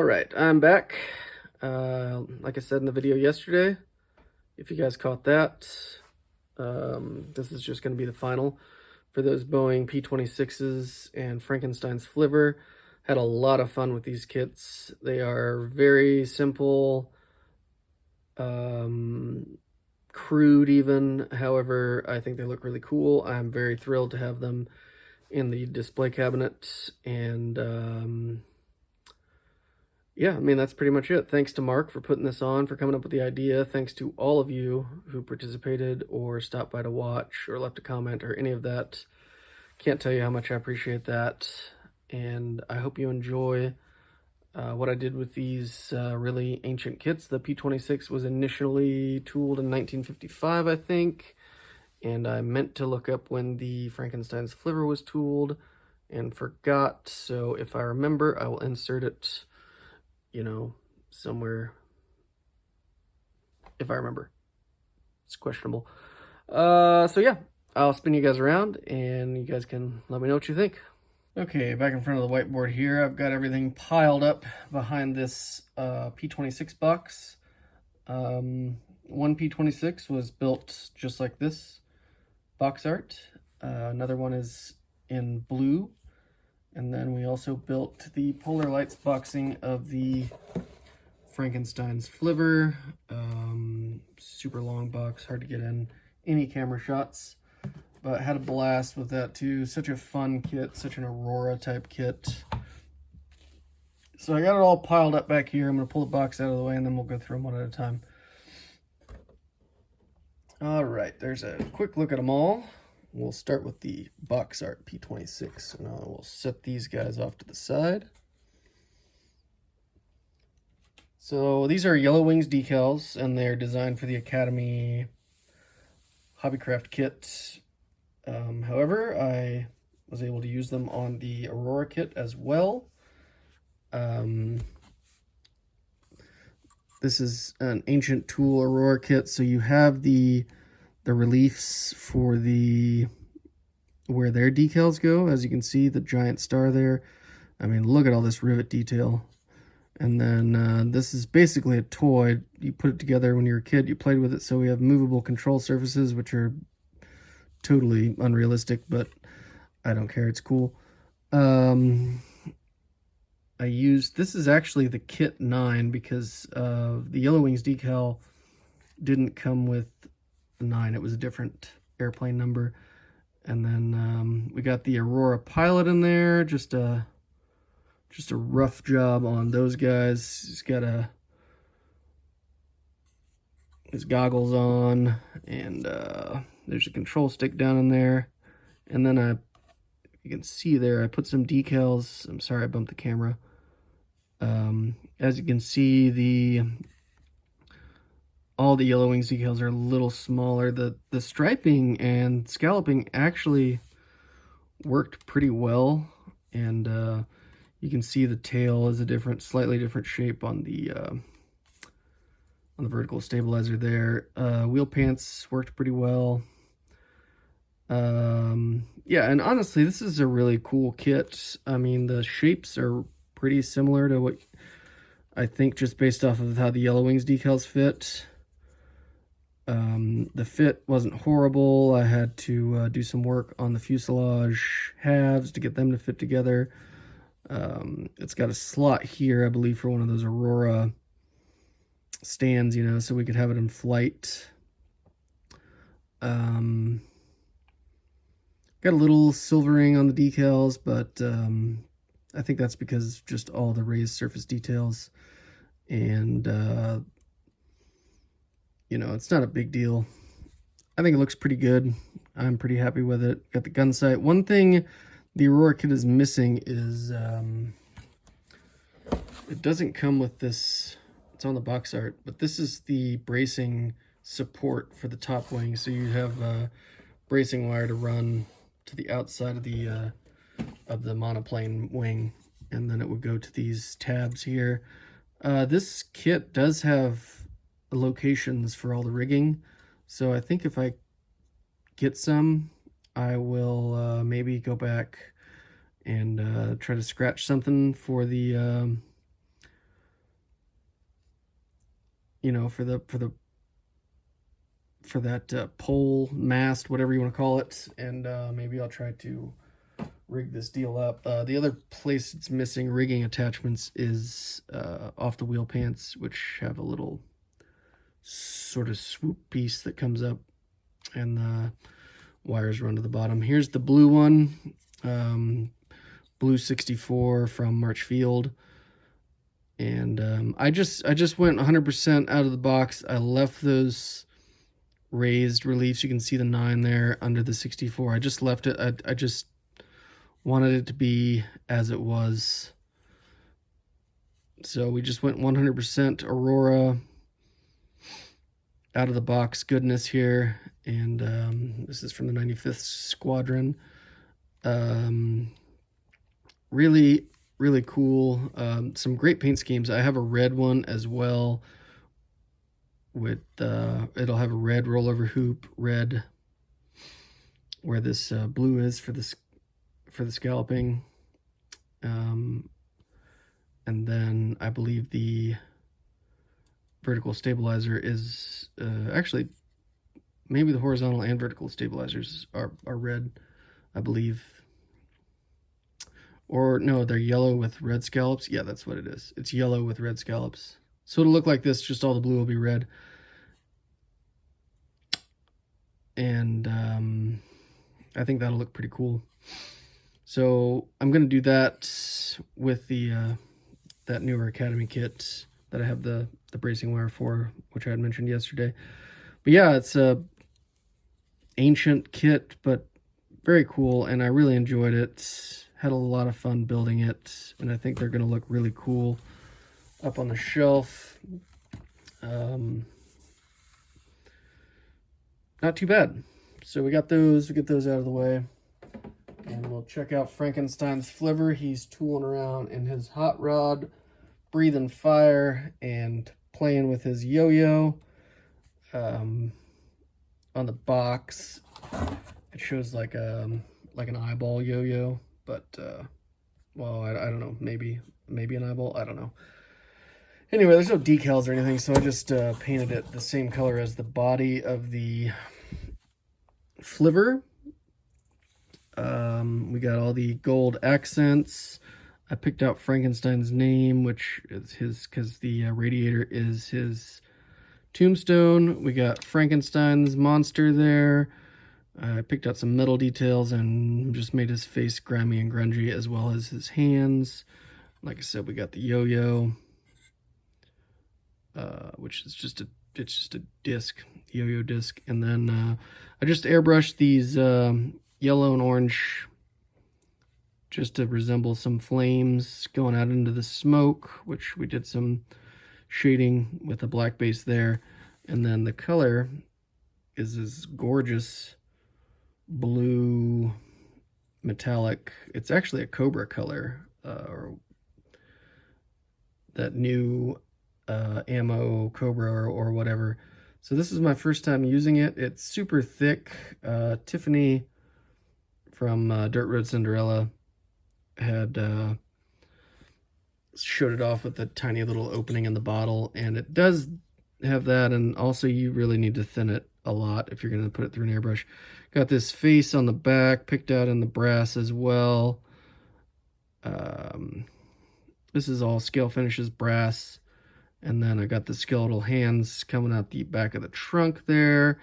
Alright, I'm back. Like I said in the video yesterday, if you guys caught that, this is just going to be the final for those Boeing P-26As and Frankenstein's Flivver. Had a lot of fun with these kits. They are very simple, crude even. However, I think they look really cool. I'm very thrilled to have them in the display cabinet, and yeah, I mean, that's pretty much it. Thanks to Mark for putting this on, for coming up with the idea. Thanks to all of you who participated or stopped by to watch or left a comment or any of that. Can't tell you how much I appreciate that. And I hope you enjoy what I did with these really ancient kits. The P-26 was initially tooled in 1955, I think. And I meant to look up when the Frankenstein's Flivver was tooled and forgot. So if I remember, I will insert it, you know, somewhere, if I remember. It's questionable. So yeah, I'll spin you guys around and you guys can let me know what you think. Okay, back in front of the whiteboard here, I've got everything piled up behind this P-26 box. One P-26 was built just like this box art. Another one is in blue. And then we also built the Polar Lights boxing of the Frankenstein's Flivver. Super long box, hard to get in any camera shots. But had a blast with that too. Such a fun kit, such an Aurora type kit. So I got it all piled up back here. I'm going to pull the box out of the way and then we'll go through them one at a time. All right, there's a quick look at them all. We'll start with the box art P-26. So now we'll set these guys off to the side. So these are Yellow Wings decals, and they're designed for the Academy Hobbycraft kit. However, I was able to use them on the Aurora kit as well. This is an Ancient Tool Aurora kit, so you have the reliefs for where their decals go. As you can see, the giant star there. I mean, look at all this rivet detail. And then this is basically a toy. You put it together when you were a kid, you played with it. So we have movable control surfaces, which are totally unrealistic, but I don't care, it's cool. This is actually the kit 9 because the Yellow Wings decal didn't come with 9. It was a different airplane number. And then we got the Aurora Pilot in there. Just a rough job on those guys. He's got his goggles on, and there's a control stick down in there. And then you can see there, I put some decals. I'm sorry I bumped the camera. As you can see, all the Yellow Wings decals are a little smaller. The striping and scalloping actually worked pretty well, and you can see the tail is a slightly different shape on the vertical stabilizer there. Wheel pants worked pretty well. Yeah, and honestly, this is a really cool kit. I mean, the shapes are pretty similar to what I think, just based off of how the Yellow Wings decals fit. The fit wasn't horrible. I had to do some work on the fuselage halves to get them to fit together. It's got a slot here, I believe, for one of those Aurora stands, you know, so we could have it in flight. Got a little silvering on the decals, but I think that's because of just all the raised surface details. And you know, it's not a big deal. I think it looks pretty good. I'm pretty happy with it. Got the gun sight. One thing the Aurora kit is missing is it doesn't come with this. It's on the box art, but this is the bracing support for the top wing. So you have a bracing wire to run to the outside of the monoplane wing, and then it would go to these tabs here. This kit does have locations for all the rigging, so I think if I get some, I will maybe go back and try to scratch something for the you know, for that pole mast, whatever you want to call it, and maybe I'll try to rig this deal up. The other place it's missing rigging attachments is off the wheel pants, which have a little sort of swoop piece that comes up, and the wires run to the bottom. Here's the blue one, blue 64 from Marchfield. And I just went 100% out of the box. I left those raised reliefs. You can see the 9 there under the 64. I just left it. I just wanted it to be as it was. So we just went 100% Aurora out of the box goodness here. And this is from the 95th Squadron. Really cool. Some great paint schemes. I have a red one as well with it'll have a red rollover hoop, red where this blue is for the scalloping, and then I believe the vertical stabilizer is actually maybe the horizontal and vertical stabilizers are red, I believe. Or no, they're yellow with red scallops. Yeah, that's what it is. It's yellow with red scallops. So it'll look like this, just all the blue will be red. And I think that'll look pretty cool. So I'm going to do that with the that newer Academy kit that I have the bracing wire for, which I had mentioned yesterday. But yeah, it's a ancient kit, but very cool, and I really enjoyed it. Had a lot of fun building it, and I think they're going to look really cool up on the shelf. Not too bad. So we got those. We get those out of the way, and we'll check out Frankenstein's Flivver. He's tooling around in his hot rod, breathing fire, and playing with his yo-yo. On the box, it shows like an eyeball yo-yo. But, well, I don't know, maybe an eyeball, I don't know. Anyway, there's no decals or anything, so I just painted it the same color as the body of the Flivver. We got all the gold accents. I picked out Frankenstein's name, which is his, because the radiator is his tombstone. We got Frankenstein's monster there. I picked out some metal details and just made his face grimy and grungy, as well as his hands. Like I said, we got the yo-yo, which is just a disc, yo-yo disc. And then I just airbrushed these yellow and orange just to resemble some flames going out into the smoke, which we did some shading with a black base there. And then the color is this gorgeous blue metallic. It's actually a cobra color, or that new ammo cobra or whatever. So this is my first time using it. It's super thick. Tiffany from Dirt Road Cinderella had showed it off with a tiny little opening in the bottle, and it does have that, and also you really need to thin it a lot if you're going to put it through an airbrush. Got this face on the back picked out in the brass as well. This is all scale finishes brass, and then I got the skeletal hands coming out the back of the trunk there,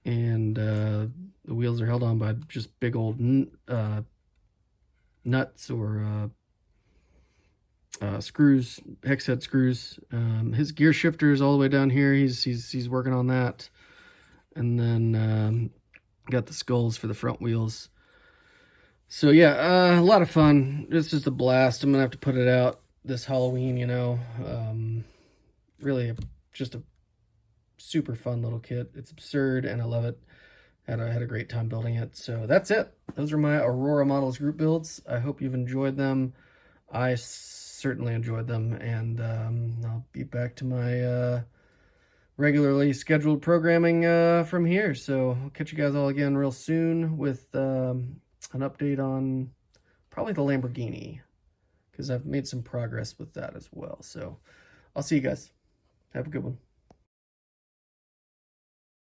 and the wheels are held on by just big old nuts or screws, hex head screws. His gear shifter is all the way down here. He's working on that. And then got the skulls for the front wheels. So yeah, a lot of fun. It's just a blast. I'm gonna have to put it out this Halloween, you know. Really just a super fun little kit. It's absurd and I love it. And I had a great time building it. So that's it. Those are my Aurora Models group builds. I hope you've enjoyed them. I certainly enjoyed them, and I'll be back to my regularly scheduled programming from here. So I'll catch you guys all again real soon with an update on probably the Lamborghini, because I've made some progress with that as well. So I'll see you guys. Have a good one.